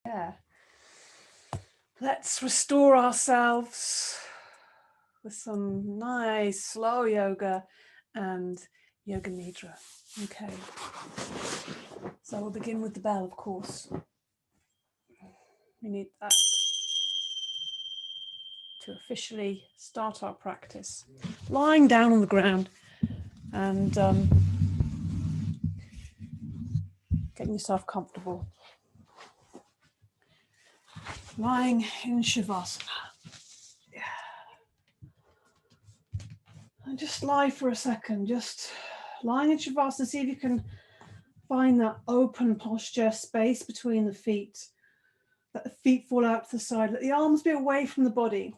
Yeah. Let's restore ourselves with some nice slow yoga and yoga nidra. Okay. So we'll begin with the bell, of course. We need that to officially start our practice. Lying down on the ground and getting yourself comfortable. Lying in Shavasana. Yeah. And just lie for a second, just lying in Shavasana, see if you can find that open posture, space between the feet. Let the feet fall out to the side, let the arms be away from the body.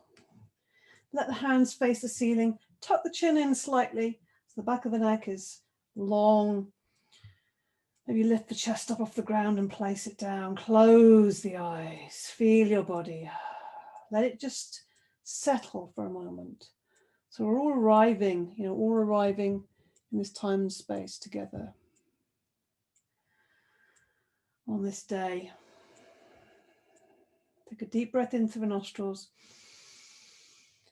Let the hands face the ceiling, tuck the chin in slightly, so the back of the neck is long. Maybe lift the chest up off the ground and place it down. Close the eyes, feel your body. Let it just settle for a moment. So we're all arriving, in this time and space together on this day. Take a deep breath in through the nostrils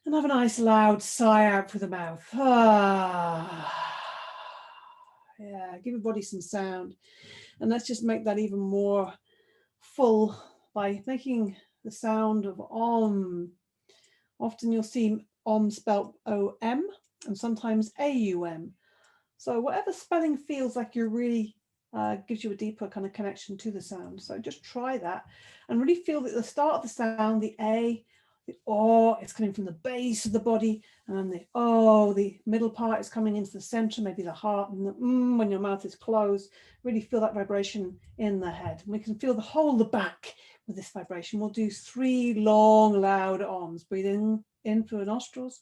and have a nice loud sigh out through the mouth. Yeah, give your body some sound. And let's just make that even more full by making the sound of Om. Often you'll see Om spelled O-M and sometimes A-U-M. So whatever spelling feels like you're really gives you a deeper kind of connection to the sound. So just try that and really feel that the start of the sound, the A, the O, it's coming from the base of the body, and then the O, the middle part is coming into the center, maybe the heart, and the when your mouth is closed. Really feel that vibration in the head. And we can feel the whole the back with this vibration. We'll do 3 long, loud Oms. Breathe in through the nostrils.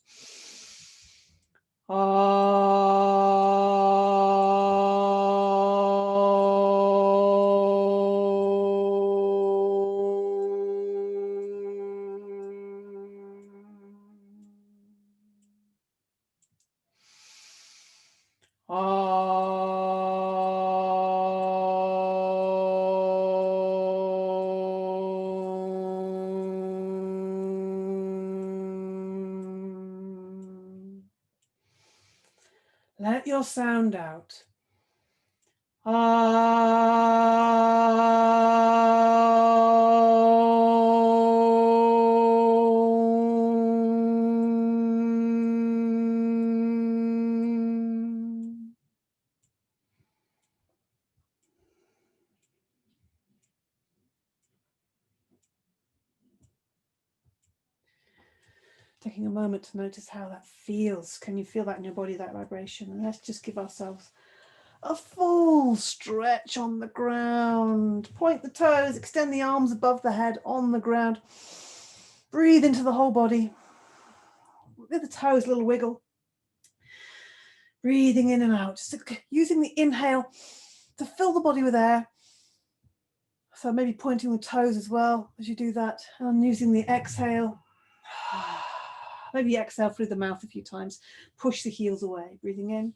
Let your sound out. Taking a moment to notice how that feels. Can you feel that in your body, that vibration? And let's just give ourselves a full stretch on the ground. Point the toes, extend the arms above the head on the ground. Breathe into the whole body. Give the toes a little wiggle. Breathing in and out, just using the inhale to fill the body with air. So maybe pointing the toes as well as you do that, and using the exhale. Maybe exhale through the mouth a few times. Push the heels away. Breathing in.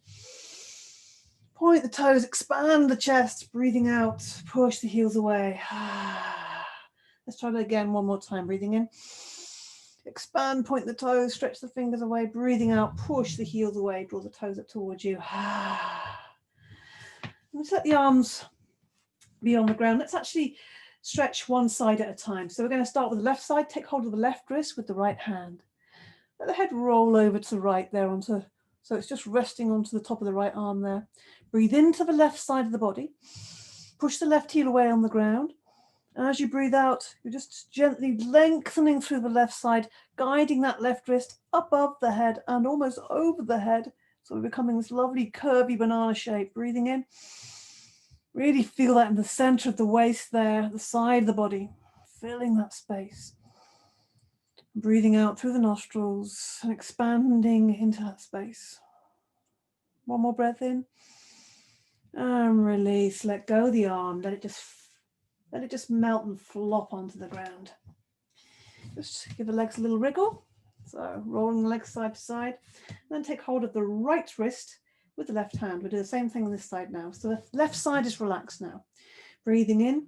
Point the toes, expand the chest. Breathing out. Push the heels away. Let's try that again one more time. Breathing in. Expand, point the toes, stretch the fingers away. Breathing out. Push the heels away. Draw the toes up towards you. Let's let the arms be on the ground. Let's actually stretch one side at a time. So we're going to start with the left side. Take hold of the left wrist with the right hand. Let the head roll over to the right there so it's just resting onto the top of the right arm there. Breathe into the left side of the body. Push the left heel away on the ground. And as you breathe out, you're just gently lengthening through the left side, guiding that left wrist above the head and almost over the head. So we're becoming this lovely curvy banana shape. Breathing in. Really feel that in the center of the waist there, the side of the body, filling that space. Breathing out through the nostrils and expanding into that space. One more breath in. And release, let go of the arm, let it just melt and flop onto the ground. Just give the legs a little wriggle. So rolling the legs side to side. And then take hold of the right wrist with the left hand. We'll do the same thing on this side now. So the left side is relaxed now. Breathing in.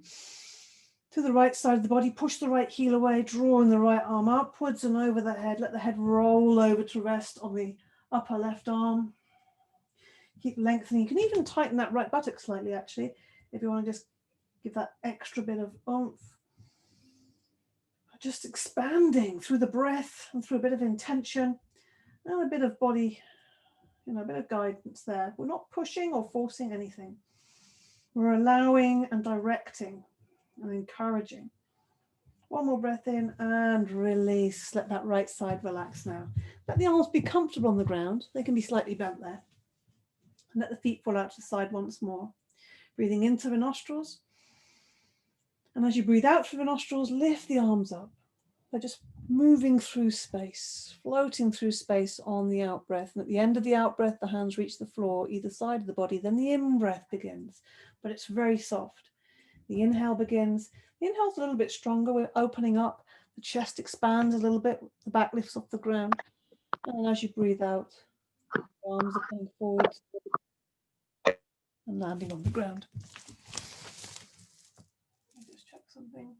To the right side of the body, push the right heel away, drawing the right arm upwards and over the head. Let the head roll over to rest on the upper left arm. Keep lengthening. You can even tighten that right buttock slightly, actually, if you want to just give that extra bit of oomph. Just expanding through the breath and through a bit of intention and a bit of body, a bit of guidance there. We're not pushing or forcing anything. We're allowing and directing and encouraging. One more breath in and release. Let that right side relax now. Let the arms be comfortable on the ground. They can be slightly bent there. And let the feet fall out to the side once more. Breathing in through the nostrils. And as you breathe out through the nostrils, lift the arms up. They're just moving through space, floating through space on the out breath. And at the end of the out breath, the hands reach the floor, either side of the body. Then the in breath begins, but it's very soft. The inhale begins. The inhale's a little bit stronger. We're opening up. The chest expands a little bit. The back lifts off the ground. And as you breathe out, the arms are coming forward and landing on the ground. Let me just check something.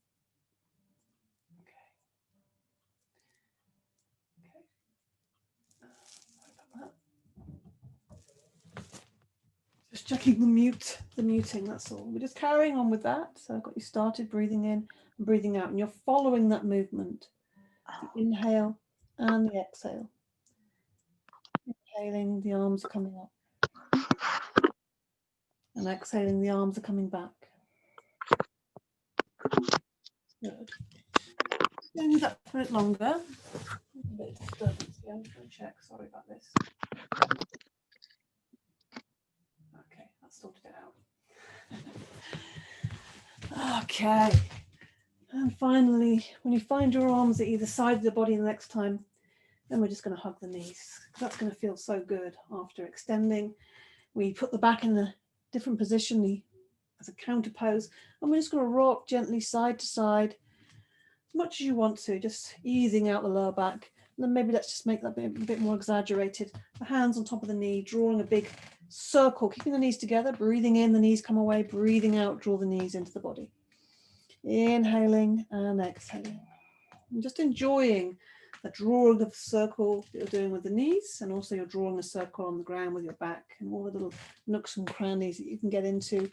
Just checking the muting, that's all. We're just carrying on with that. So I've got you started breathing in and breathing out, and you're following that movement. The inhale and the exhale. Inhaling, the arms are coming up. And exhaling, the arms are coming back. Good. Going do that for a bit longer. A bit of disturbance here. I'm just going to check. Sorry about this. Okay, that's sorted it out. Okay. And finally, when you find your arms at either side of the body the next time, then we're just going to hug the knees. That's going to feel so good after extending. We put the back in a different position as a counter pose, and we're just going to rock gently side to side as much as you want to, just easing out the lower back. And then maybe let's just make that a bit more exaggerated. The hands on top of the knee, drawing a big circle, keeping the knees together, breathing in, the knees come away, breathing out, draw the knees into the body. Inhaling and exhaling. And just enjoying the drawing of the circle that you're doing with the knees, and also you're drawing a circle on the ground with your back and all the little nooks and crannies that you can get into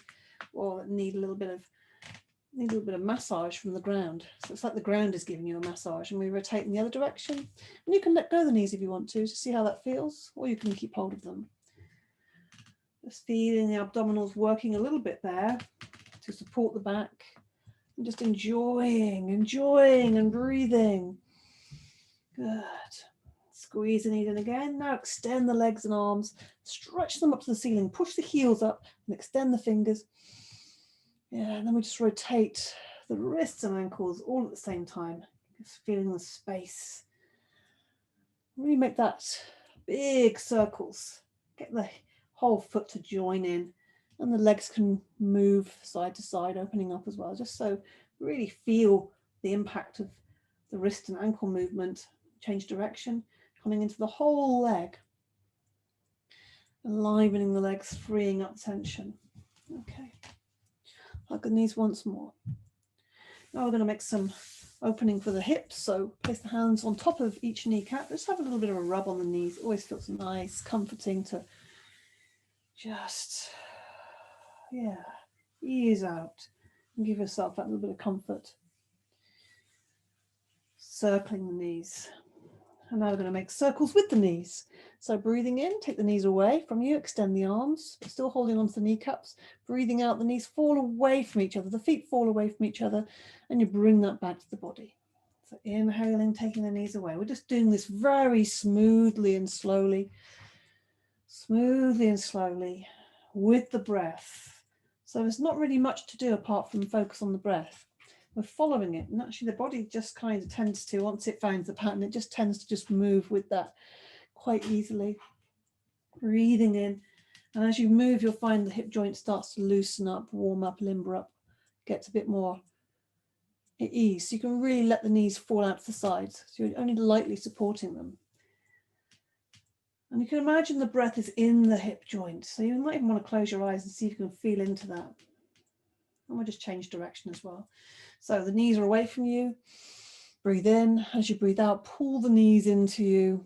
or need a little bit of massage from the ground. So it's like the ground is giving you a massage, and we rotate in the other direction. And you can let go of the knees if you want to see how that feels, or you can keep hold of them. Just feeling the abdominals working a little bit there to support the back. And just enjoying and breathing. Good. Squeeze the knees in again. Now extend the legs and arms. Stretch them up to the ceiling. Push the heels up and extend the fingers. Yeah, and then we just rotate the wrists and ankles all at the same time. Just feeling the space. Really make that big circles. Get the whole foot to join in. And the legs can move side to side, opening up as well, just so really feel the impact of the wrist and ankle movement. Change direction, coming into the whole leg. Enlivening the legs, freeing up tension. Okay. Hug the knees once more. Now we're going to make some opening for the hips. So place the hands on top of each kneecap. Just have a little bit of a rub on the knees. It always feels nice, comforting to just... ease out and give yourself that little bit of comfort. Circling the knees. And now we're going to make circles with the knees. So breathing in, take the knees away from you, extend the arms, still holding on to the kneecaps. Breathing out, the knees fall away from each other, the feet fall away from each other, and you bring that back to the body. So inhaling, taking the knees away. We're just doing this very smoothly and slowly with the breath. So there's not really much to do apart from focus on the breath. We're following it, and actually the body just kind of tends to, once it finds the pattern, it just tends to just move with that quite easily. Breathing in, and as you move, you'll find the hip joint starts to loosen up, warm up, limber up, gets a bit more at ease. So you can really let the knees fall out to the sides, so you're only lightly supporting them. And you can imagine the breath is in the hip joint. So you might even want to close your eyes and see if you can feel into that. And we'll just change direction as well. So the knees are away from you. Breathe in. As you breathe out, pull the knees into you.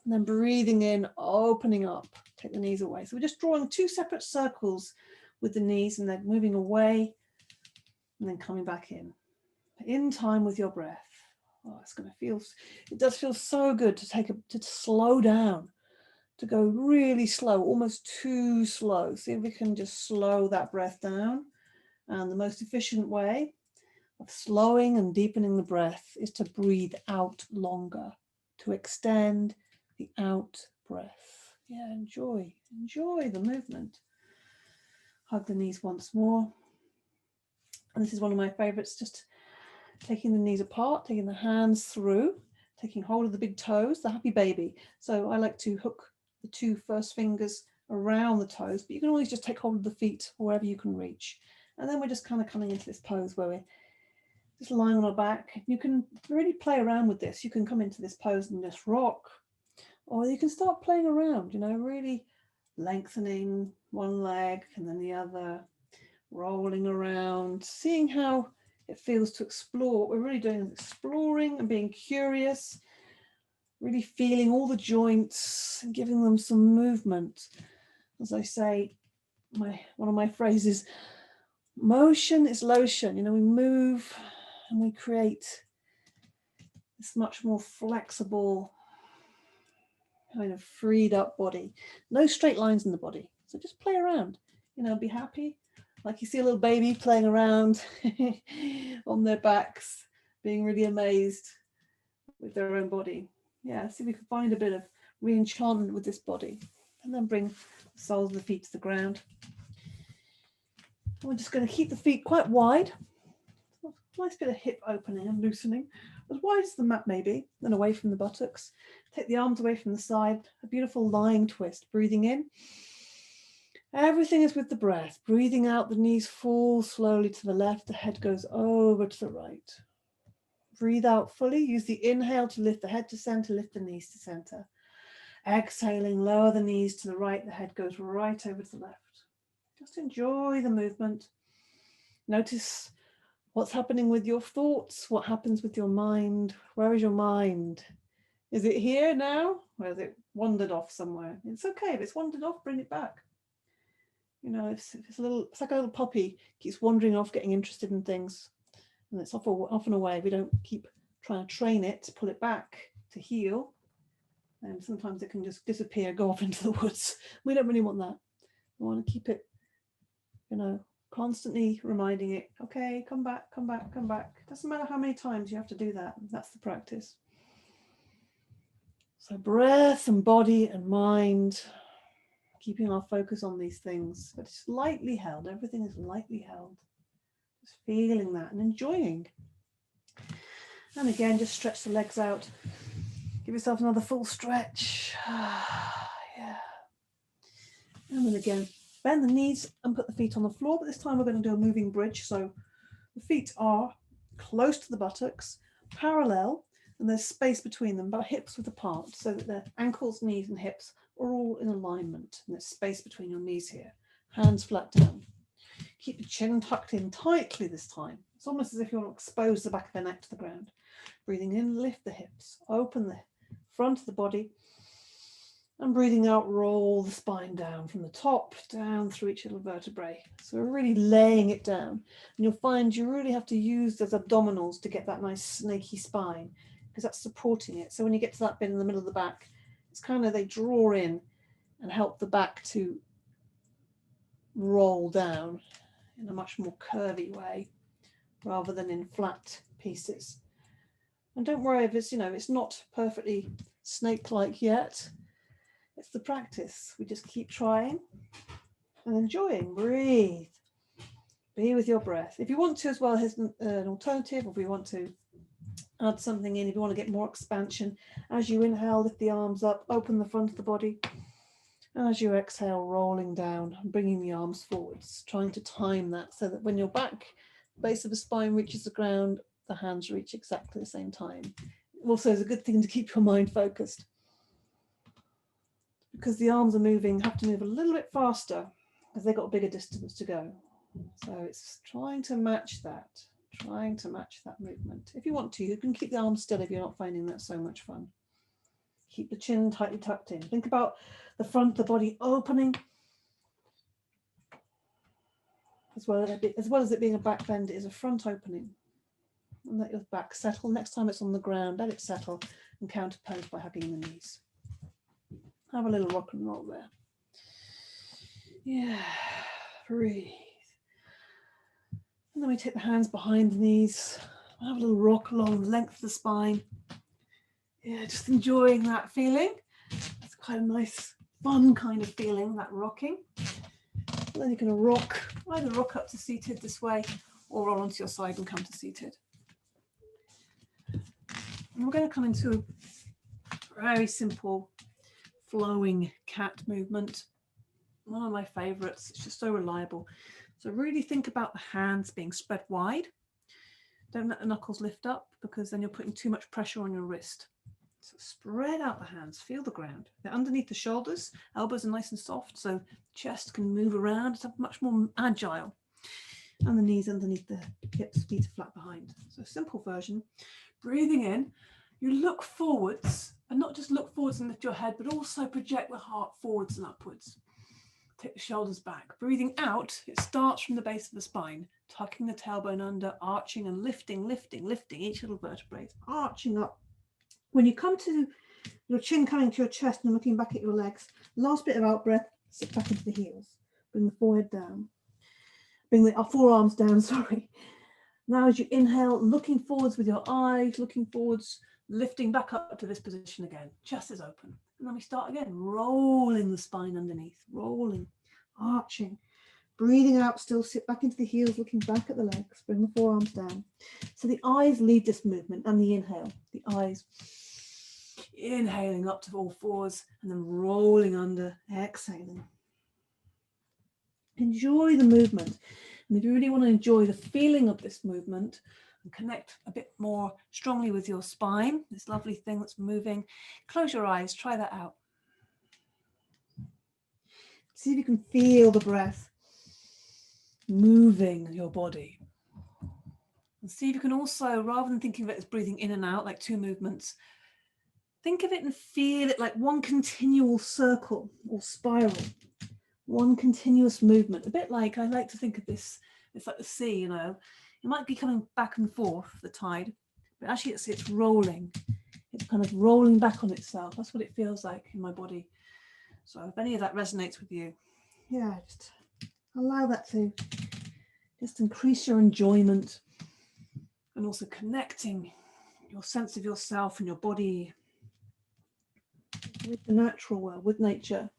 And then breathing in, opening up, take the knees away. So we're just drawing 2 separate circles with the knees and then moving away and then coming back in time with your breath. Oh, it's going to feel, it does feel so good to slow down, to go really slow, almost too slow. See if we can just slow that breath down. And the most efficient way of slowing and deepening the breath is to breathe out longer, to extend the out breath. Yeah, enjoy the movement. Hug the knees once more. And this is one of my favorites, just taking the knees apart, taking the hands through, taking hold of the big toes, the happy baby. So I like to hook the 2 first fingers around the toes, but you can always just take hold of the feet wherever you can reach. And then we're just kind of coming into this pose where we're just lying on our back. You can really play around with this. You can come into this pose and just rock, or you can start playing around, really lengthening one leg and then the other, rolling around, seeing how it feels to explore. What we're really doing is exploring and being curious, really feeling all the joints and giving them some movement. As I say, one of my phrases, motion is lotion. We move and we create this much more flexible, kind of freed up body. No straight lines in the body. So just play around, be happy. Like you see a little baby playing around on their backs, being really amazed with their own body. Yeah, see if we can find a bit of re-enchantment with this body. And then bring the soles of the feet to the ground. And we're just going to keep the feet quite wide. Nice bit of hip opening and loosening, as wide as the mat maybe, then away from the buttocks. Take the arms away from the side, a beautiful lying twist, breathing in. Everything is with the breath. Breathing out, the knees fall slowly to the left, the head goes over to the right. Breathe out fully, use the inhale to lift the head to center, lift the knees to center. Exhaling, lower the knees to the right, the head goes right over to the left. Just enjoy the movement. Notice what's happening with your thoughts, what happens with your mind. Where is your mind? Is it here now, or has it wandered off somewhere? It's okay, if it's wandered off, bring it back. If it's like a little puppy, keeps wandering off, getting interested in things, and it's off and away. We don't keep trying to train it to pull it back to heal. And sometimes it can just disappear, go off into the woods. We don't really want that. We want to keep it, constantly reminding it, okay, come back, come back, come back. Doesn't matter how many times you have to do that. That's the practice. So breath and body and mind, keeping our focus on these things, but it's lightly held. Everything is lightly held. Just feeling that and enjoying. And again, just stretch the legs out. Give yourself another full stretch. Yeah. And then again, bend the knees and put the feet on the floor, but this time we're going to do a moving bridge. So the feet are close to the buttocks, parallel, and there's space between them, but hips width apart, so that the ankles, knees, and hips are all in alignment. And there's space between your knees here. Hands flat down. Keep the chin tucked in tightly this time. It's almost as if you want to expose the back of the neck to the ground. Breathing in, lift the hips, open the front of the body, and breathing out, roll the spine down from the top down through each little vertebrae. So we're really laying it down. And you'll find you really have to use those abdominals to get that nice snaky spine, because that's supporting it. So when you get to that bit in the middle of the back, it's kind of, they draw in and help the back to roll down in a much more curvy way rather than in flat pieces. And don't worry if it's, it's not perfectly snake-like yet. It's the practice. We just keep trying and enjoying. Breathe. Be with your breath. If you want to as well, here's an alternative. If we want to add something in, if you want to get more expansion, as you inhale, lift the arms up, open the front of the body. And as you exhale, rolling down and bringing the arms forwards, trying to time that so that when your back, base of the spine reaches the ground, the hands reach exactly the same time. Also, it's a good thing to keep your mind focused, because the arms are moving, have to move a little bit faster because they've got a bigger distance to go. So it's trying to match that. trying to match that movement. If you want to, you can keep the arms still if you're not finding that so much fun. Keep the chin tightly tucked in. Think about the front of the body opening, as well as it being a back bend. It is a front opening. And let your back settle. Next time it's on the ground, let it settle and counterpose by hugging the knees. Have a little rock and roll there. Yeah, breathe. And then we take the hands behind the knees. Have a little rock along the length of the spine. Yeah, just enjoying that feeling. It's quite a nice, fun kind of feeling, that rocking. And then you're going to either rock up to seated this way or roll onto your side and come to seated. And we're going to come into a very simple flowing cat movement. One of my favorites. It's just so reliable. So really think about the hands being spread wide. Don't let the knuckles lift up because then you're putting too much pressure on your wrist. So spread out the hands, feel the ground. They're underneath the shoulders, elbows are nice and soft, so chest can move around. It's much more agile. And the knees underneath the hips, feet are flat behind. So simple version. Breathing in, you look forwards, and not just look forwards and lift your head, but also project the heart forwards and upwards. Take the shoulders back. Breathing out, it starts from the base of the spine, tucking the tailbone under, arching and lifting each little vertebrae, arching up. When you come to your chin coming to your chest and looking back at your legs, last bit of out breath, sit back into the heels. Bring the forehead down. Bring the forearms down, sorry. Now as you inhale, looking forwards with your eyes, looking forwards, lifting back up to this position again. Chest is open. And then we start again, rolling the spine underneath, rolling, arching. Breathing out, still sit back into the heels, looking back at the legs. Bring the forearms down. So the eyes lead this movement and the inhale. The eyes inhaling up to all fours and then rolling under, exhaling. Enjoy the movement. And if you really want to enjoy the feeling of this movement and connect a bit more strongly with your spine, this lovely thing that's moving, close your eyes, try that out. See if you can feel the breath moving your body. And see if you can also, rather than thinking of it as breathing in and out, like two movements, think of it and feel it like one continual circle or spiral, one continuous movement. A bit like, I like to think of this, it's like the sea, you know. It might be coming back and forth, the tide, but actually it's rolling. It's kind of rolling back on itself. That's what it feels like in my body. So if any of that resonates with you, yeah, just allow that to just increase your enjoyment and also connecting your sense of yourself and your body with the natural world, with nature.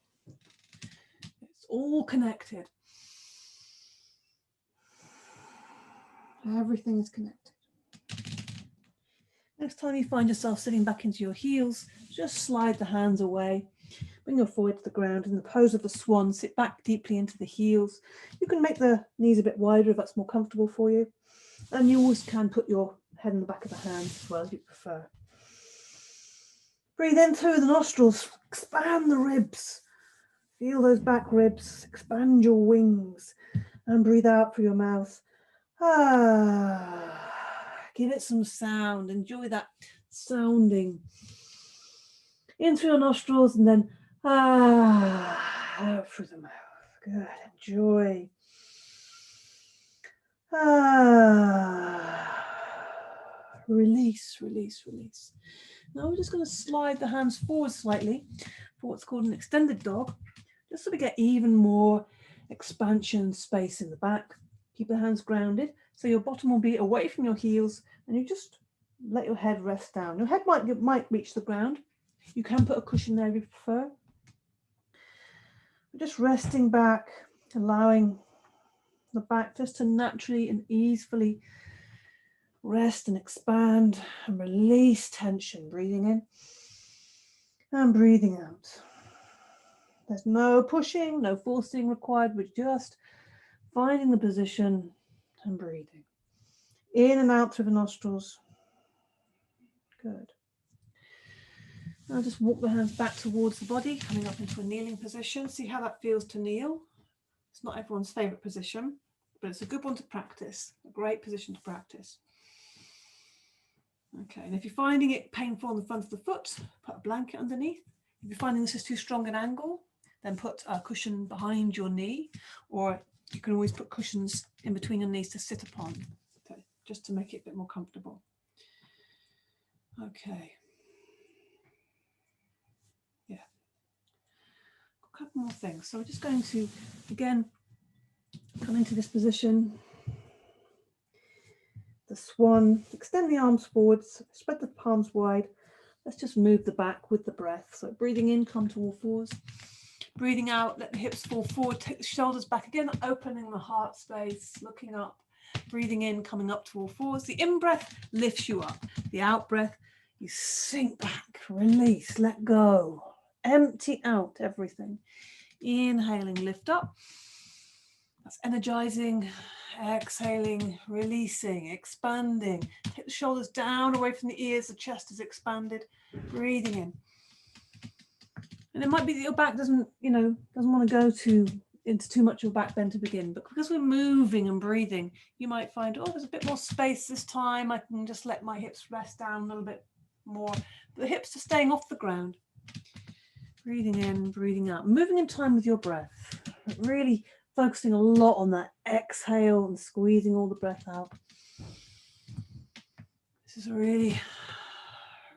It's all connected. Everything is connected. Next time you find yourself sitting back into your heels, just slide the hands away. Bring your forehead to the ground in the pose of the swan. Sit back deeply into the heels. You can make the knees a bit wider if that's more comfortable for you. And you always can put your head in the back of the hands as well if you prefer. Breathe in through the nostrils. Expand the ribs. Feel those back ribs. Expand your wings. And breathe out through your mouth. Ah. Give it some sound. Enjoy that sounding. In through your nostrils and then out through the mouth. Good. Enjoy. Release, release, release. Now we're just going to slide the hands forward slightly for what's called an extended dog, just so we get even more expansion space in the back. Keep the hands grounded, so your bottom will be away from your heels, and you just let your head rest down. Your head might reach the ground. You can put a cushion there if you prefer. We're just resting back, allowing the back just to naturally and easily rest and expand and release tension. Breathing in and breathing out. There's no pushing, no forcing required. We're just finding the position and breathing. In and out through the nostrils. Good. Now just walk the hands back towards the body, coming up into a kneeling position. See how that feels to kneel. It's not everyone's favourite position. but it's a good one to practice, a great position to practice. Okay, and if you're finding it painful on the front of the foot, put a blanket underneath. If you're finding this is too strong an angle, then put a cushion behind your knee, or you can always put cushions in between your knees to sit upon, just to make it a bit more comfortable. Okay. Yeah. A couple more things. So we're just going to, again, come into this position. The swan, extend the arms forwards, spread the palms wide. Let's just move the back with the breath. So breathing in, come to all fours. Breathing out, let the hips fall forward, take the shoulders back again, opening the heart space, looking up. Breathing in, coming up to all fours. The in-breath lifts you up. The out-breath, you sink back, release, let go. Empty out everything. Inhaling, lift up. That's energizing. Exhaling, releasing, expanding. Take the shoulders down away from the ears, the chest is expanded. Breathing in. And it might be that your back doesn't want to go into too much of a back bend to begin, but because we're moving and breathing, you might find, oh, there's a bit more space this time. I can just let my hips rest down a little bit more. The hips are staying off the ground. Breathing in, breathing out, moving in time with your breath, really focusing a lot on that exhale and squeezing all the breath out. This is really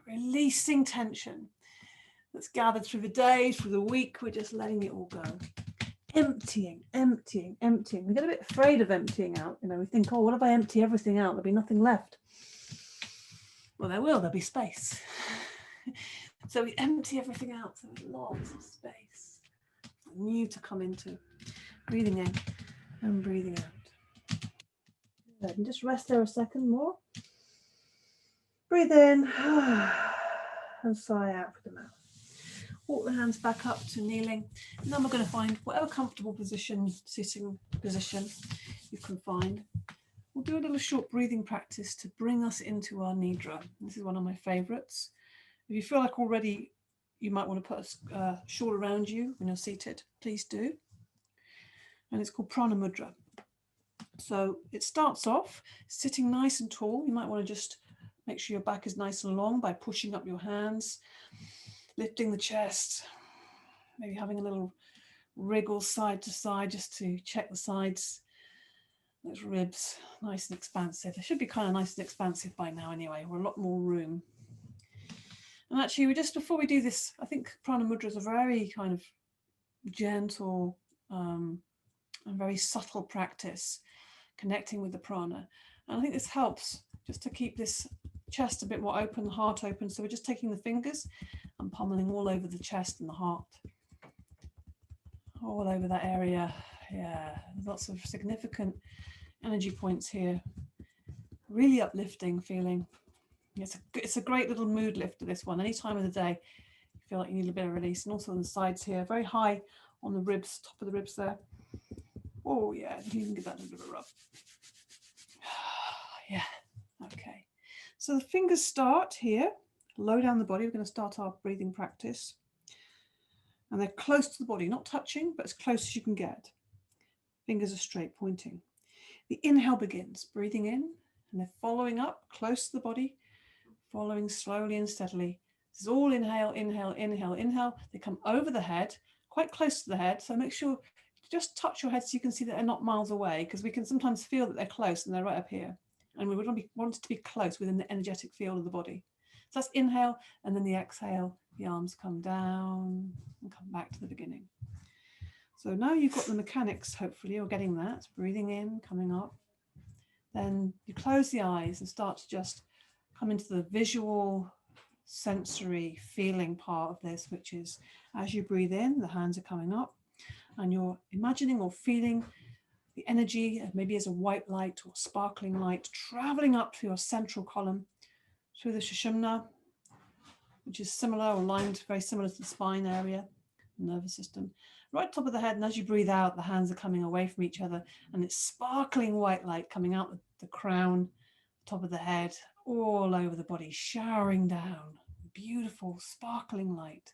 releasing tension that's gathered through the day, through the week. We're just letting it all go. Emptying, emptying, emptying. We get a bit afraid of emptying out. We think, oh, what if I empty everything out? There'll be nothing left. Well, there'll be space. So we empty everything out. So there's lots of space. New to come into. Breathing in and breathing out. Good. And just rest there a second more. Breathe in and sigh out with the mouth. Walk the hands back up to kneeling. And then we're going to find whatever comfortable position, sitting position you can find. We'll do a little short breathing practice to bring us into our Nidra. This is one of my favorites. If you feel like already you might want to put a shawl around you when you're seated, please do. And it's called Prana Mudra. So it starts off sitting nice and tall. You might want to just make sure your back is nice and long by pushing up your hands, lifting the chest, maybe having a little wriggle side to side just to check the sides. Those ribs, nice and expansive. They should be kind of nice and expansive by now anyway. We're a lot more room. And actually, before we do this, I think Prana Mudra is a very kind of gentle and very subtle practice, connecting with the prana. And I think this helps just to keep this chest a bit more open, the heart open. So we're just taking the fingers and pummeling all over the chest and the heart, all over that area. Yeah, lots of significant energy points here. Really uplifting feeling. It's a great little mood lifter, this one. Any time of the day, you feel like you need a bit of release. And also on the sides here, very high on the ribs, top of the ribs there. Oh yeah, you can give that a little bit of a rub. Yeah, okay. So the fingers start here, low down the body. We're going to start our breathing practice. And they're close to the body, not touching, but as close as you can get. Fingers are straight, pointing. The inhale begins, breathing in, and they're following up, close to the body, following slowly and steadily. This is all inhale, inhale, inhale, inhale. They come over the head, quite close to the head. So make sure just touch your head so you can see that they're not miles away, because we can sometimes feel that they're close and they're right up here. And we want it to be close within the energetic field of the body. So that's inhale, and then the exhale, the arms come down and come back to the beginning. So now you've got the mechanics, hopefully you're getting that. Breathing in, coming up. Then you close the eyes and start to just come into the visual, sensory, feeling part of this, which is as you breathe in, the hands are coming up and you're imagining or feeling the energy, maybe as a white light or sparkling light, traveling up through your central column, through the Sushumna, which is similar or lined very similar to the spine area, the nervous system, right top of the head. And as you breathe out, the hands are coming away from each other and it's sparkling white light coming out the crown, top of the head, all over the body, showering down. Beautiful, sparkling light,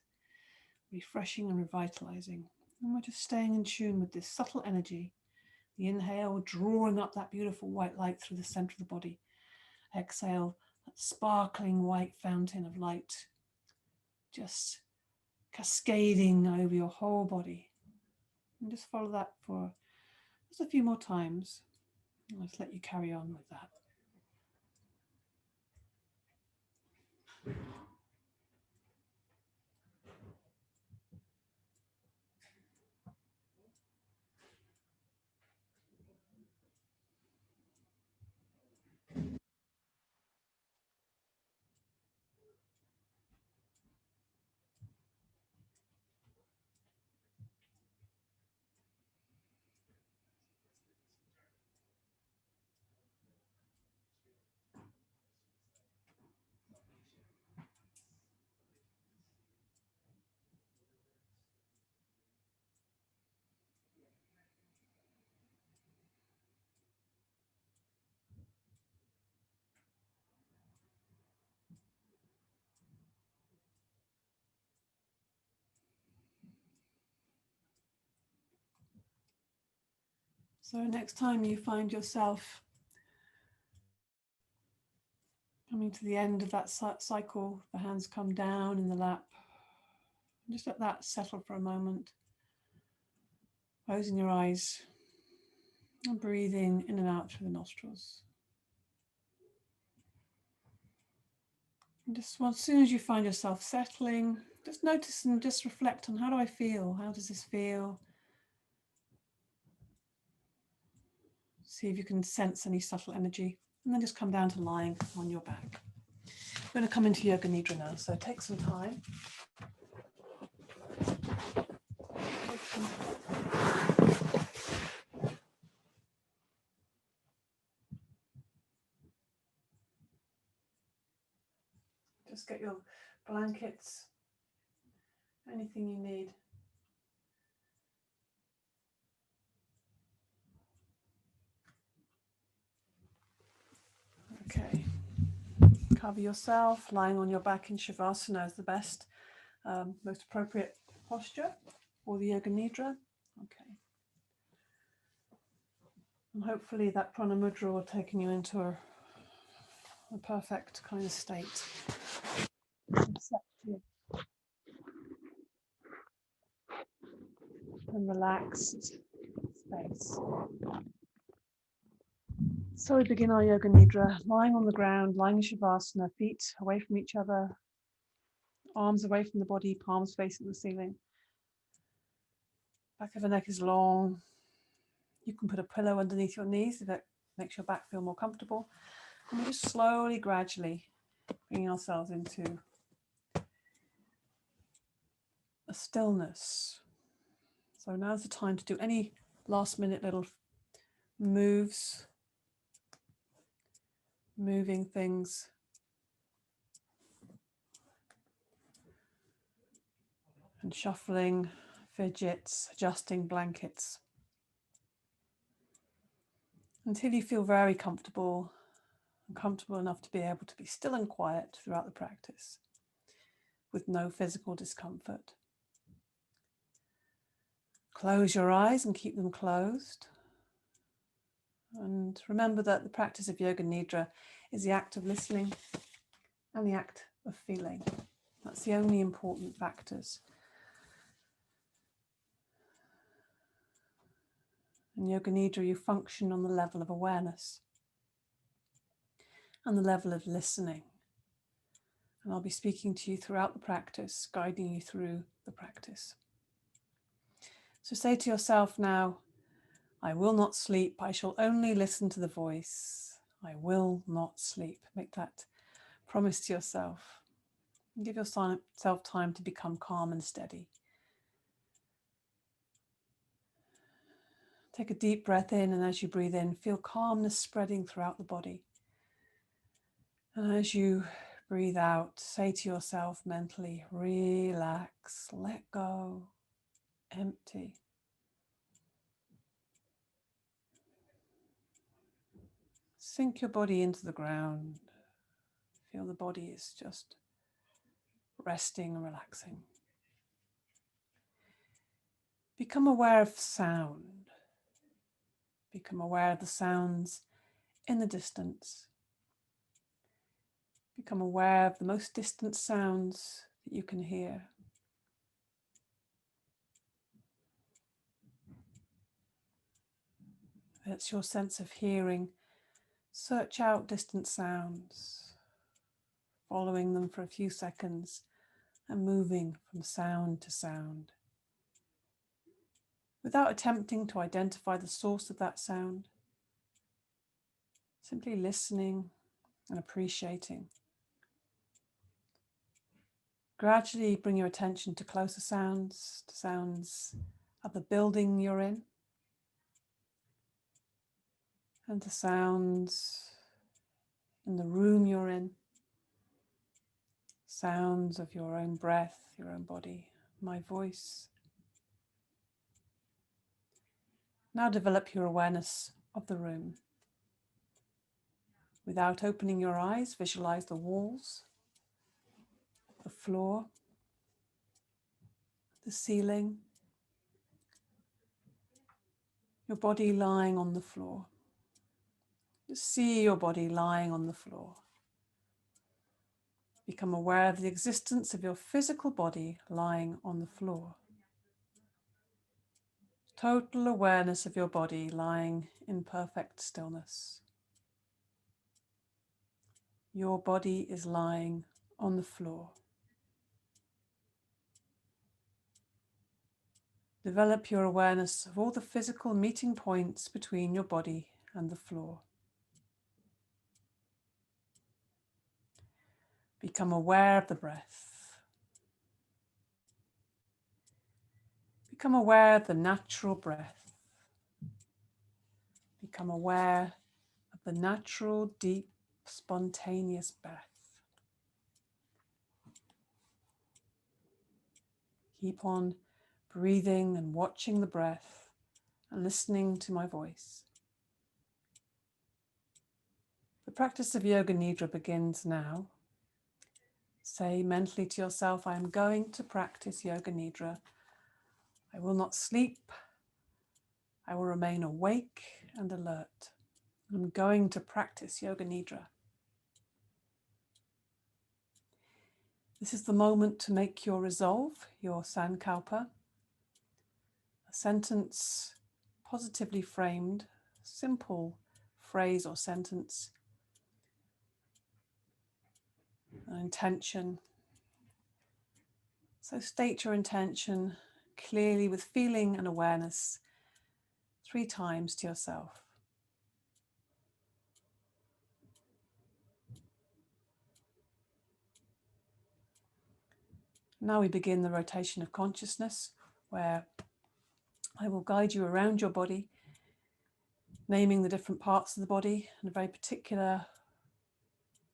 refreshing and revitalizing. And we're just staying in tune with this subtle energy, The inhale, drawing up that beautiful white light through the center of the body. Exhale, that sparkling white fountain of light just cascading over your whole body. And just follow that for just a few more times. I'll just let you carry on with that. So next time you find yourself coming to the end of that cycle, the hands come down in the lap. Just let that settle for a moment. Closing your eyes and breathing in and out through the nostrils. And just as soon as you find yourself settling, just notice and just reflect on, how do I feel? How does this feel? See if you can sense any subtle energy, and then just come down to lying on your back. We're going to come into Yoga Nidra now, so take some time. Just get your blankets, anything you need. Okay. Cover yourself. Lying on your back in Shavasana is the best, most appropriate posture for the Yoga Nidra. Okay. And hopefully that Prana Mudra will take you into a perfect kind of state. Receptive and relaxed space. So we begin our Yoga Nidra, lying on the ground, lying in Shavasana, feet away from each other, arms away from the body, palms facing the ceiling. Back of the neck is long. You can put a pillow underneath your knees if it makes your back feel more comfortable. And we just slowly, gradually bringing ourselves into a stillness. So now's the time to do any last minute little moves, moving things. And shuffling, fidgets, adjusting blankets. Until you feel very comfortable and comfortable enough to be able to be still and quiet throughout the practice with no physical discomfort. Close your eyes and keep them closed. And remember that the practice of Yoga Nidra is the act of listening and the act of feeling. That's the only important factors. In Yoga Nidra, you function on the level of awareness and the level of listening. And I'll be speaking to you throughout the practice, guiding you through the practice. So say to yourself now, I will not sleep. I shall only listen to the voice. I will not sleep. Make that promise to yourself. And give yourself time to become calm and steady. Take a deep breath in, and as you breathe in, feel calmness spreading throughout the body. And as you breathe out, say to yourself mentally, relax, let go, empty. Sink your body into the ground. Feel the body is just resting and relaxing. Become aware of sound. Become aware of the sounds in the distance. Become aware of the most distant sounds that you can hear. That's your sense of hearing. Search out distant sounds, following them for a few seconds and moving from sound to sound, without attempting to identify the source of that sound, simply listening and appreciating. Gradually bring your attention to closer sounds, to sounds of the building you're in, and to sounds in the room you're in, sounds of your own breath, your own body, my voice. Now develop your awareness of the room. Without opening your eyes, visualize the walls, the floor, the ceiling, your body lying on the floor. Just see your body lying on the floor. Become aware of the existence of your physical body lying on the floor. Total awareness of your body lying in perfect stillness. Your body is lying on the floor. Develop your awareness of all the physical meeting points between your body and the floor. Become aware of the breath. Become aware of the natural breath. Become aware of the natural, deep, spontaneous breath. Keep on breathing and watching the breath and listening to my voice. The practice of Yoga Nidra begins now. Say mentally to yourself, I am going to practice Yoga Nidra. I will not sleep. I will remain awake and alert. I'm going to practice Yoga Nidra. This is the moment to make your resolve, your sankalpa, a sentence positively framed, simple phrase or sentence, an intention. So state your intention clearly with feeling and awareness 3 times to yourself. Now we begin the rotation of consciousness, where I will guide you around your body, naming the different parts of the body in a very particular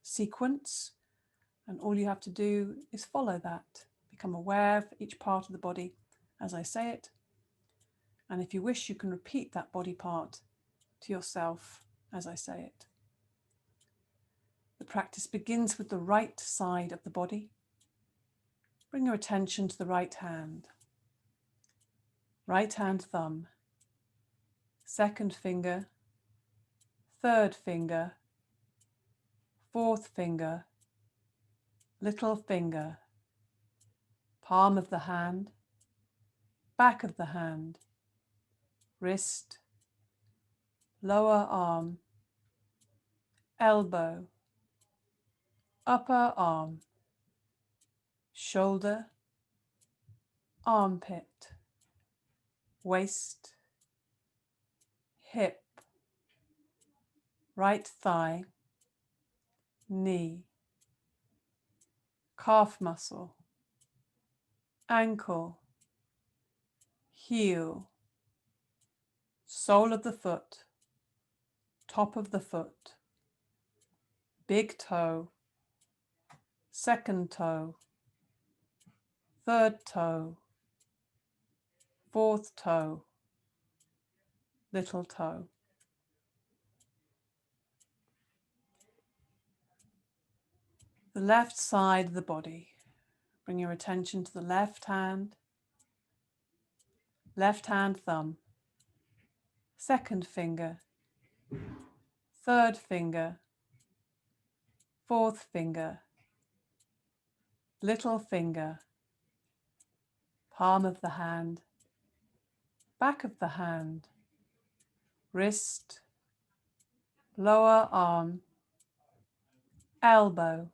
sequence. And all you have to do is follow that. Become aware of each part of the body as I say it. And if you wish, you can repeat that body part to yourself as I say it. The practice begins with the right side of the body. Bring your attention to the right hand thumb, second finger, third finger, fourth finger, little finger, palm of the hand, back of the hand, wrist, lower arm, elbow, upper arm, shoulder, armpit, waist, hip, right thigh, knee, calf muscle, ankle, heel, sole of the foot, top of the foot, big toe, second toe, third toe, fourth toe, little toe. The left side of the body. Bring your attention to the left hand thumb, second finger, third finger, fourth finger, little finger, palm of the hand, back of the hand, wrist, lower arm, elbow,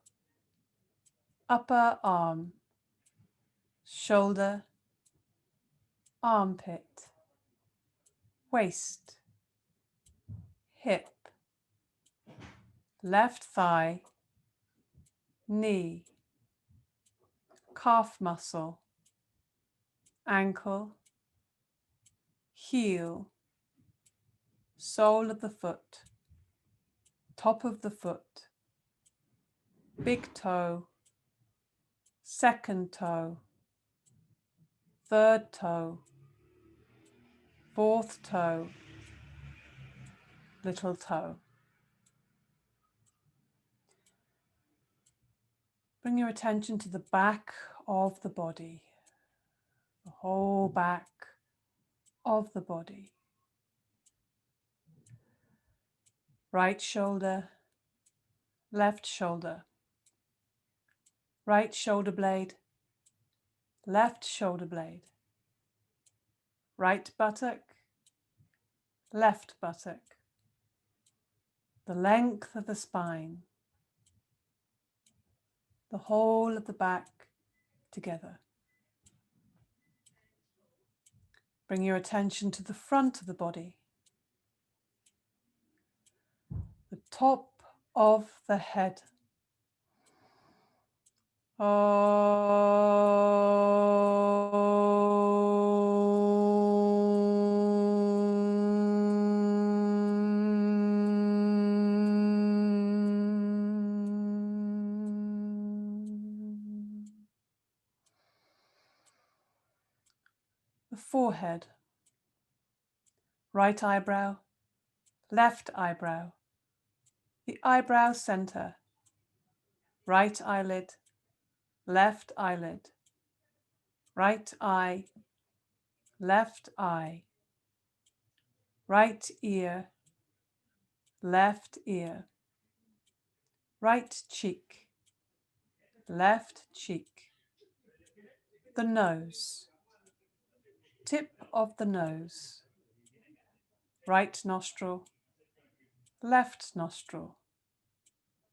upper arm, shoulder, armpit, waist, hip, left thigh, knee, calf muscle, ankle, heel, sole of the foot, top of the foot, big toe, second toe, third toe, fourth toe, little toe. Bring your attention to the back of the body, the whole back of the body. Right shoulder, left shoulder, right shoulder blade, left shoulder blade, right buttock, left buttock, the length of the spine, the whole of the back together. Bring your attention to the front of the body, the top of the head. The forehead, right eyebrow, left eyebrow, the eyebrow center, right eyelid, left eyelid, right eye, left eye, right ear, left ear, right cheek, left cheek, the nose, tip of the nose, right nostril, left nostril,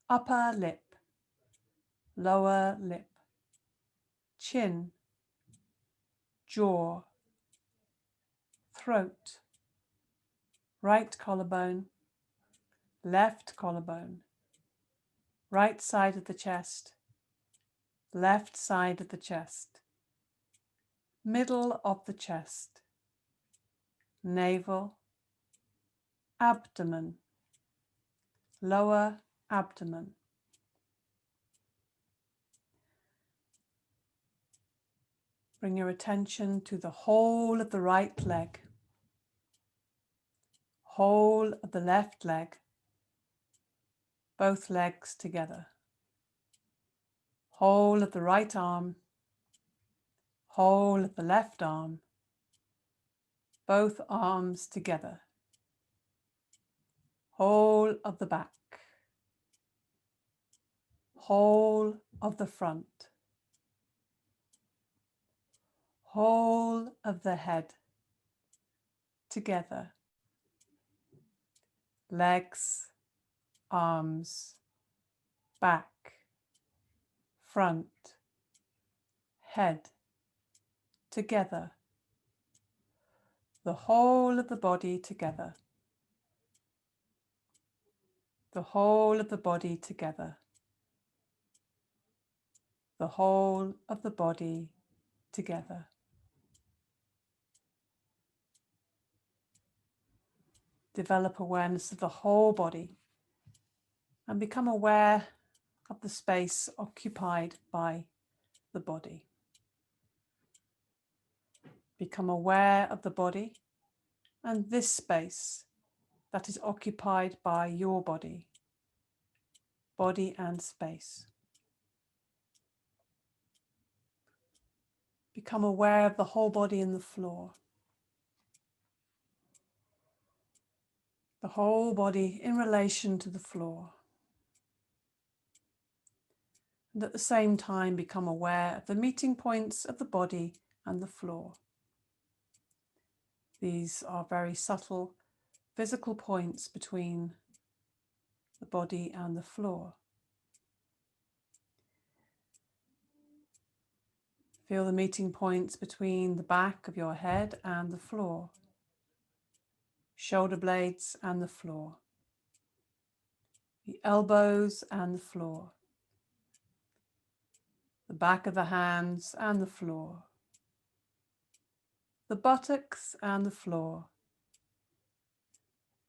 upper lip, lower lip, chin, jaw, throat, right collarbone, left collarbone, right side of the chest, left side of the chest, middle of the chest, navel, abdomen, lower abdomen. Bring your attention to the whole of the right leg, whole of the left leg, both legs together, whole of the right arm, whole of the left arm, both arms together, whole of the back, whole of the front, whole of the head together, legs, arms, back, front, head together, the whole of the body together, the whole of the body together, the whole of the body together. Develop awareness of the whole body and become aware of the space occupied by the body. Become aware of the body and this space that is occupied by your body, body and space. Become aware of the whole body in the floor. the whole body in relation to the floor. And at the same time become aware of the meeting points of the body and the floor. These are very subtle physical points between the body and the floor. Feel the meeting points between the back of your head and the floor, shoulder blades and the floor, the elbows and the floor, the back of the hands and the floor, the buttocks and the floor,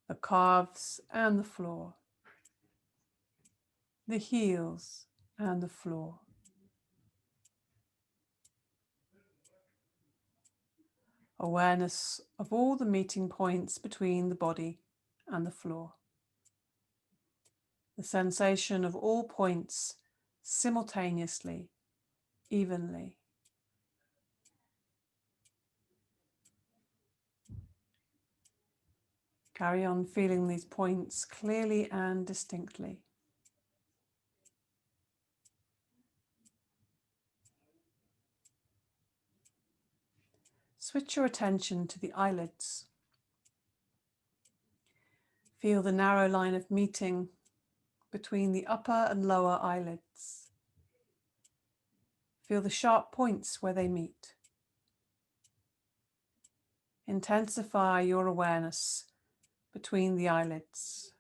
the calves and the floor, the heels and the floor. Awareness of all the meeting points between the body and the floor. The sensation of all points simultaneously, evenly. Carry on feeling these points clearly and distinctly. Switch your attention to the eyelids. Feel the narrow line of meeting between the upper and lower eyelids. Feel the sharp points where they meet. Intensify your awareness between the eyelids.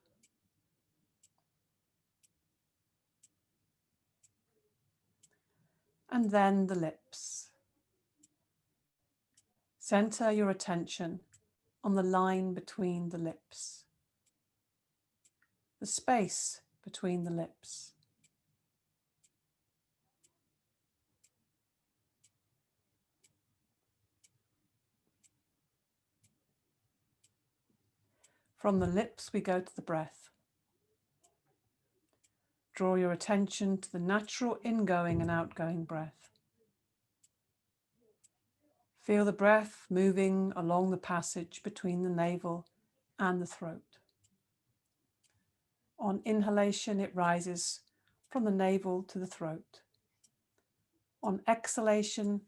And then the lips. Center your attention on the line between the lips, the space between the lips. From the lips we go to the breath. Draw your attention to the natural ingoing and outgoing breath. Feel the breath moving along the passage between the navel and the throat. On inhalation, it rises from the navel to the throat. On exhalation,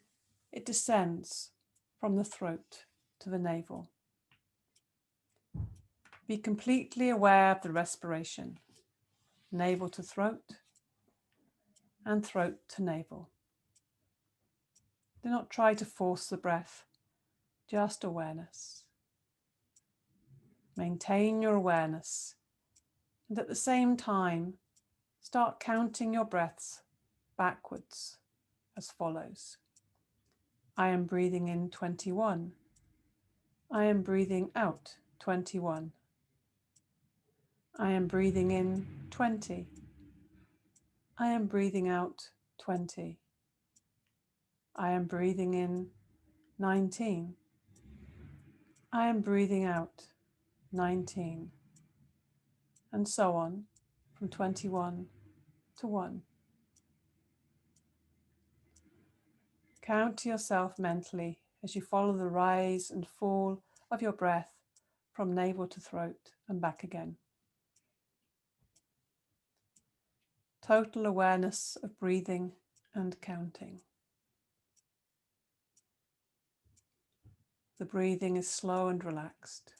it descends from the throat to the navel. Be completely aware of the respiration, navel to throat and throat to navel. Do not try to force the breath, just awareness. Maintain your awareness, and at the same time, start counting your breaths backwards as follows. I am breathing in 21. I am breathing out 21. I am breathing in 20. I am breathing out 20. I am breathing in 19. I am breathing out 19. And so on from 21 to 1. Count to yourself mentally as you follow the rise and fall of your breath from navel to throat and back again. Total awareness of breathing and counting. The breathing is slow and relaxed.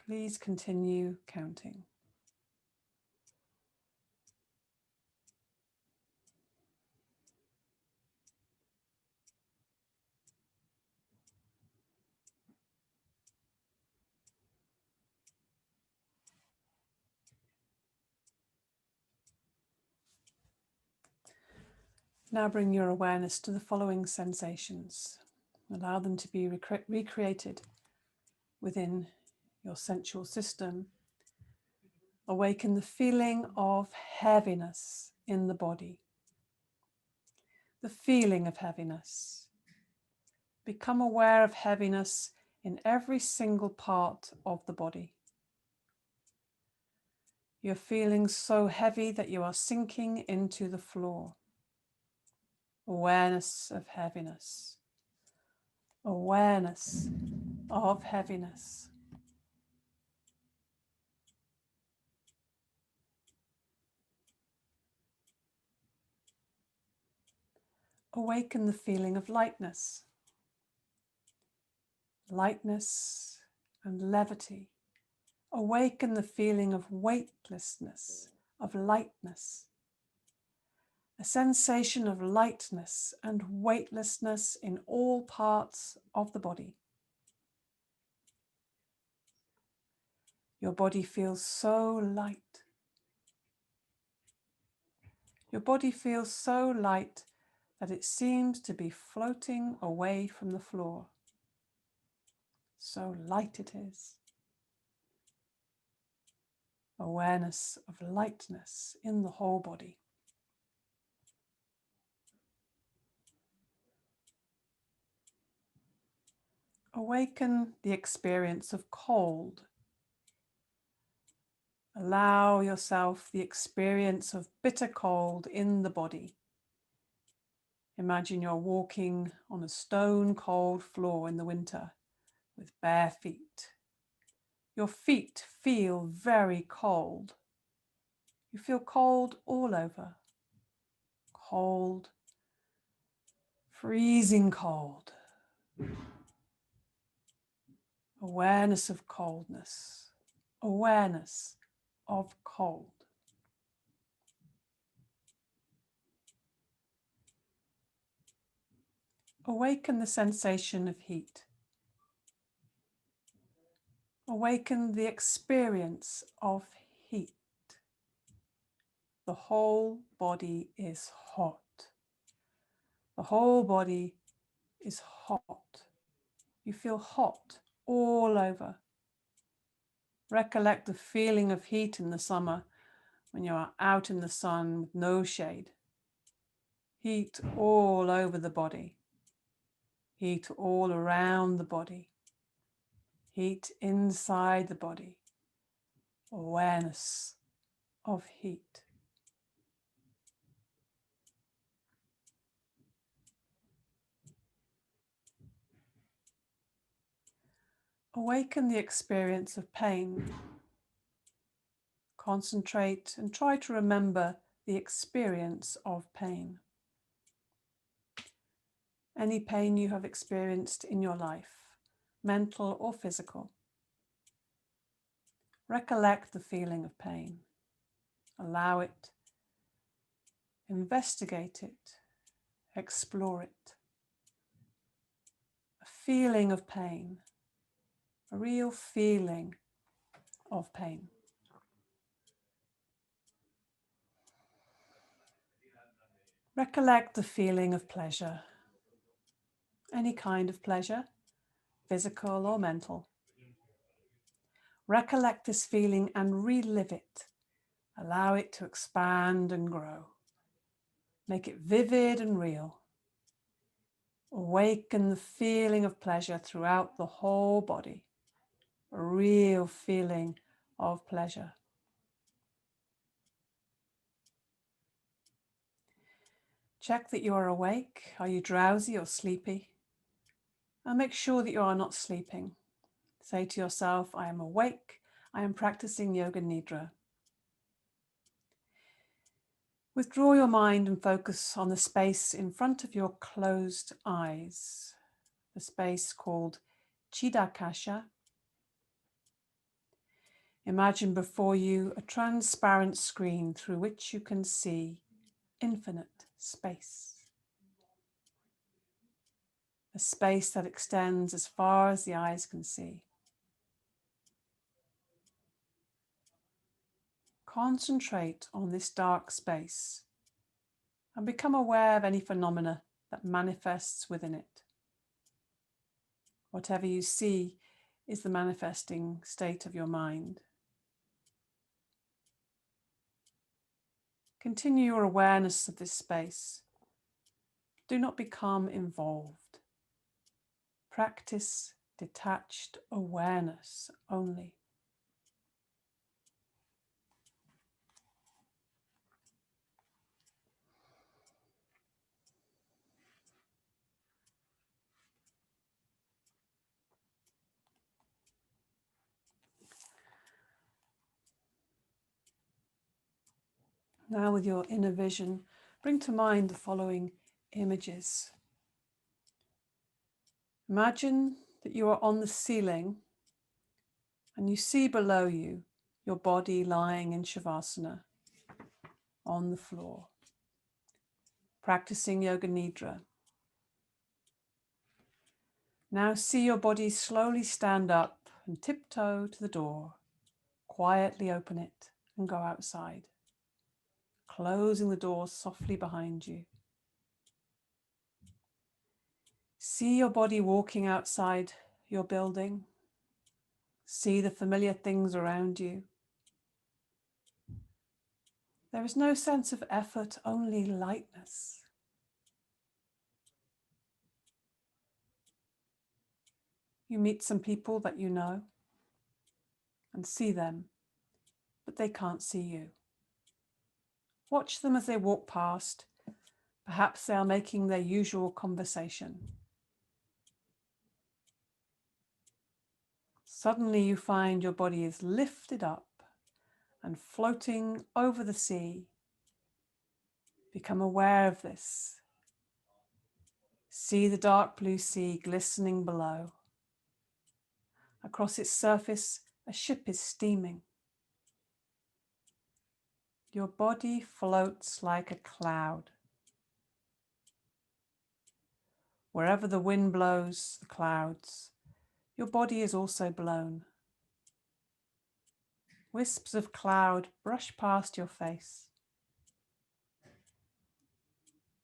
Please continue counting. Now bring your awareness to the following sensations. Allow them to be recreated within your sensual system. Awaken the feeling of heaviness in the body. The feeling of heaviness. Become aware of heaviness in every single part of the body. You're feeling so heavy that you are sinking into the floor. Awareness of heaviness. Awareness of heaviness. Awaken the feeling of lightness. Lightness and levity. Awaken the feeling of weightlessness, of lightness. A sensation of lightness and weightlessness in all parts of the body. Your body feels so light. Your body feels so light that it seems to be floating away from the floor. So light it is. Awareness of lightness in the whole body. Awaken the experience of cold. Allow yourself the experience of bitter cold in the body. Imagine you're walking on a stone cold floor in the winter with bare feet. Your feet feel very cold. You feel cold all over. Cold, freezing cold. Awareness of coldness. Awareness of cold. Awaken the sensation of heat. Awaken the experience of heat. The whole body is hot. The whole body is hot. You feel hot all over. Recollect the feeling of heat in the summer when you are out in the sun with no shade. Heat all over the body. Heat all around the body. Heat inside the body. Awareness of heat. Awaken the experience of pain. Concentrate and try to remember the experience of pain. Any pain you have experienced in your life, mental or physical. Recollect the feeling of pain. Allow it. Investigate it. Explore it. A feeling of pain. A real feeling of pain. Recollect the feeling of pleasure. Any kind of pleasure, physical or mental. Recollect this feeling and relive it. Allow it to expand and grow. Make it vivid and real. Awaken the feeling of pleasure throughout the whole body. A real feeling of pleasure. Check that you are awake. Are you drowsy or sleepy? And make sure that you are not sleeping. Say to yourself, I am awake. I am practicing Yoga Nidra. Withdraw your mind and focus on the space in front of your closed eyes, the space called Chidakasha. Imagine before you a transparent screen through which you can see infinite space. A space that extends as far as the eyes can see. Concentrate on this dark space and become aware of any phenomena that manifests within it. Whatever you see is the manifesting state of your mind. Continue your awareness of this space. Do not become involved. Practice detached awareness only. Now with your inner vision, bring to mind the following images. Imagine that you are on the ceiling and you see below you your body lying in Shavasana on the floor, practicing Yoga Nidra. Now see your body slowly stand up and tiptoe to the door, quietly open it and go outside, closing the door softly behind you. See your body walking outside your building. See the familiar things around you. There is no sense of effort, only lightness. You meet some people that you know and see them, but they can't see you. Watch them as they walk past. Perhaps they are making their usual conversation. Suddenly you find your body is lifted up and floating over the sea. Become aware of this. See the dark blue sea glistening below. Across its surface, a ship is steaming. Your body floats like a cloud. Wherever the wind blows the clouds, your body is also blown. Wisps of cloud brush past your face.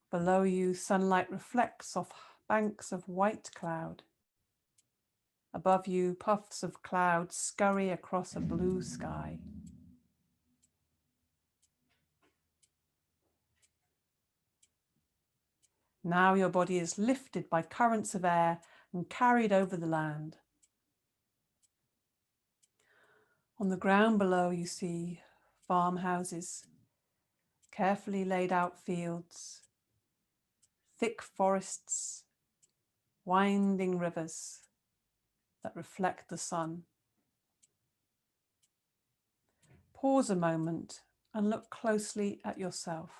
Below you, sunlight reflects off banks of white cloud. Above you, puffs of cloud scurry across a blue sky. Now your body is lifted by currents of air and carried over the land. On the ground below you see farmhouses, carefully laid out fields, thick forests, winding rivers that reflect the sun. Pause a moment and look closely at yourself.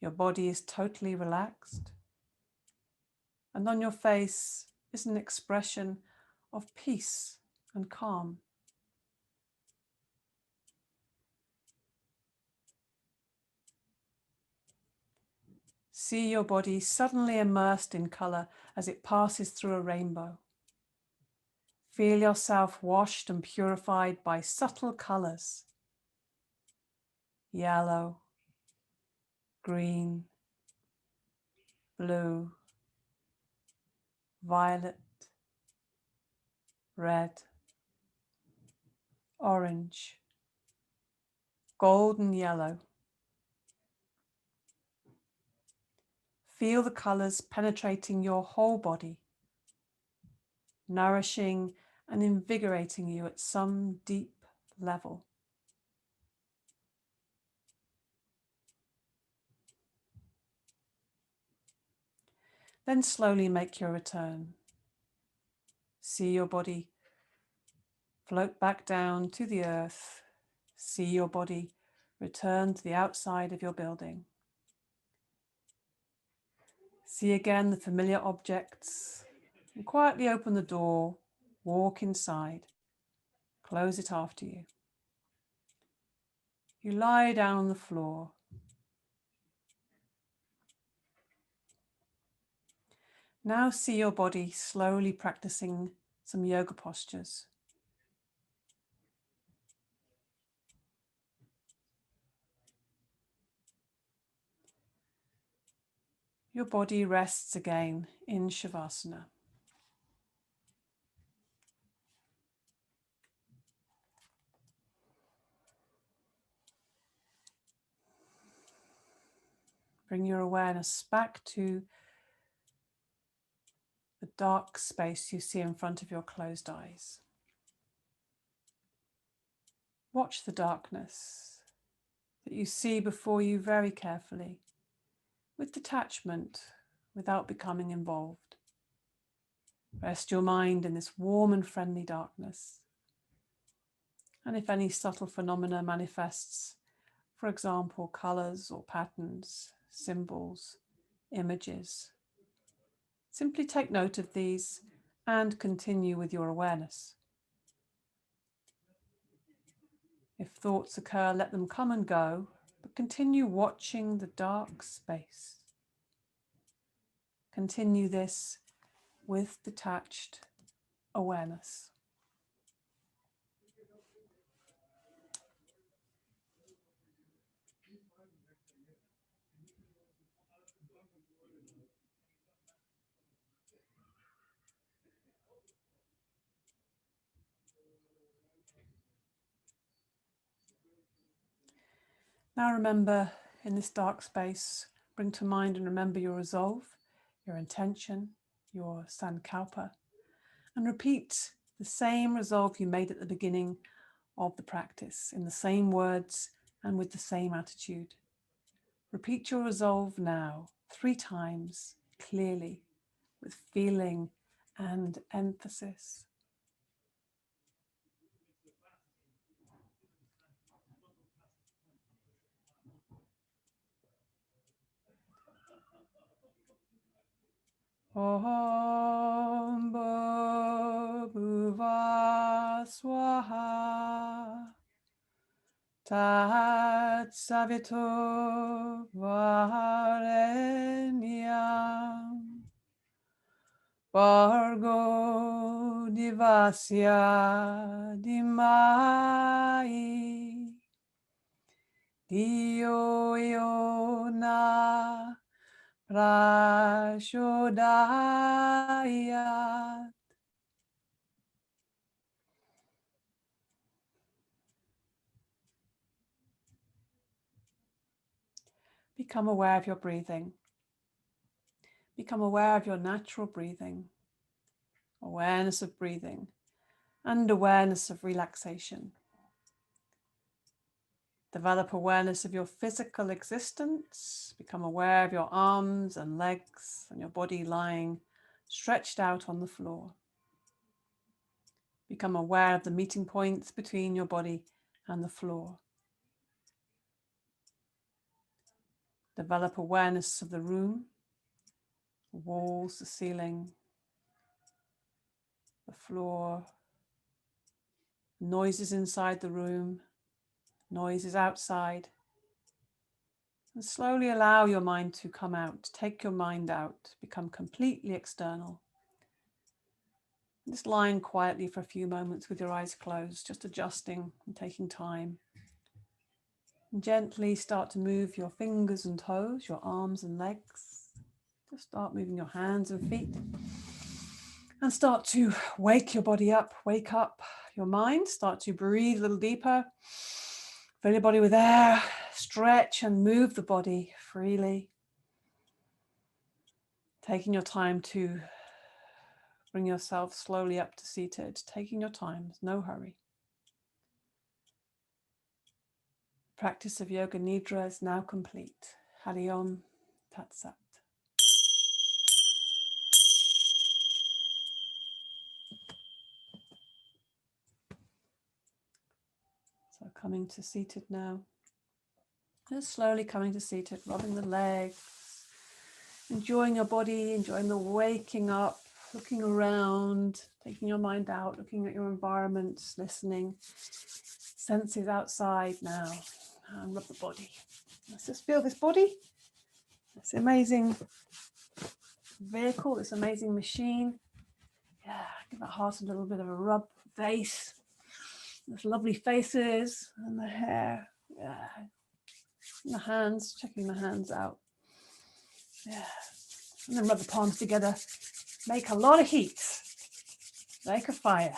Your body is totally relaxed, and on your face is an expression of peace and calm. See your body suddenly immersed in color as it passes through a rainbow. Feel yourself washed and purified by subtle colors. Yellow, green, blue, violet, red, orange, golden yellow. Feel the colors penetrating your whole body, nourishing and invigorating you at some deep level. Then slowly make your return. See your body float back down to the earth. See your body return to the outside of your building. See again the familiar objects and quietly open the door, walk inside, close it after you. You lie down on the floor. Now see your body slowly practicing some yoga postures. Your body rests again in Shavasana. Bring your awareness back to the dark space you see in front of your closed eyes. Watch the darkness that you see before you very carefully, with detachment, without becoming involved. Rest your mind in this warm and friendly darkness. And if any subtle phenomena manifests, for example, colors or patterns, symbols, images. Simply take note of these and continue with your awareness. If thoughts occur, let them come and go, but continue watching the dark space. Continue this with detached awareness. Now remember, in this dark space, bring to mind and remember your resolve, your intention, your sankalpa, and repeat the same resolve you made at the beginning of the practice, in the same words and with the same attitude. Repeat your resolve now 3 times, clearly, with feeling and emphasis. Om Bhurбhuva Swaha Tat Savitur Varenyam Bhargo Divasya Dhimai Dio Yona Prachodayat. Become aware of your breathing. Become aware of your natural breathing, awareness of breathing, and awareness of relaxation. Develop awareness of your physical existence. Become aware of your arms and legs and your body lying stretched out on the floor. Become aware of the meeting points between your body and the floor. Develop awareness of the room, the walls, the ceiling, the floor, noises inside the room, noises outside. And slowly allow your mind to come out. Take your mind out. Become completely external. Just lying quietly for a few moments with your eyes closed, just adjusting and taking time. And gently start to move your fingers and toes, your arms and legs. Just start moving your hands and feet. And start to wake your body up, wake up your mind. Start to breathe a little deeper. Fill your body with air. Stretch and move the body freely. Taking your time to bring yourself slowly up to seated. Taking your time, no hurry. Practice of Yoga Nidra is now complete. Hari Om Tat Sat. So coming to seated now. Just slowly coming to seated, rubbing the legs, enjoying your body, enjoying the waking up, looking around, taking your mind out, looking at your environment, listening. Senses outside now, and rub the body. Let's just feel this body, this amazing vehicle, this amazing machine. Yeah, give that heart a little bit of a rub, face, those lovely faces, and the hair. Yeah, and the hands, checking the hands out. Yeah, and then rub the palms together. Make a lot of heat, like a fire.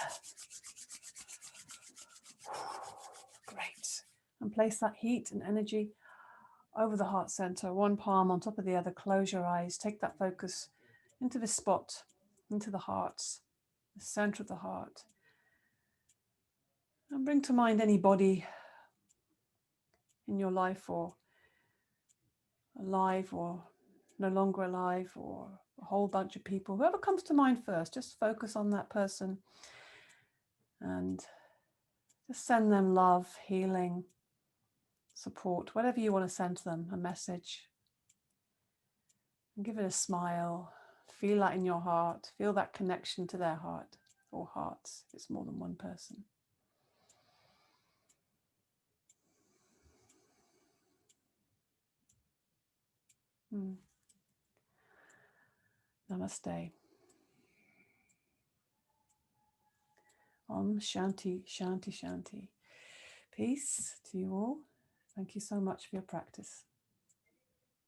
Great. And place that heat and energy over the heart center, one palm on top of the other. Close your eyes. Take that focus into this spot, into the heart, the center of the heart. And bring to mind any body in your life, or alive or no longer alive, or a whole bunch of people. Whoever comes to mind first, just focus on that person and just send them love, healing, support, whatever you want to send to them, a message. And give it a smile. Feel that in your heart. Feel that connection to their heart or hearts if it's more than one person. Namaste. Om Shanti, Shanti, Shanti. Peace to you all. Thank you so much for your practice.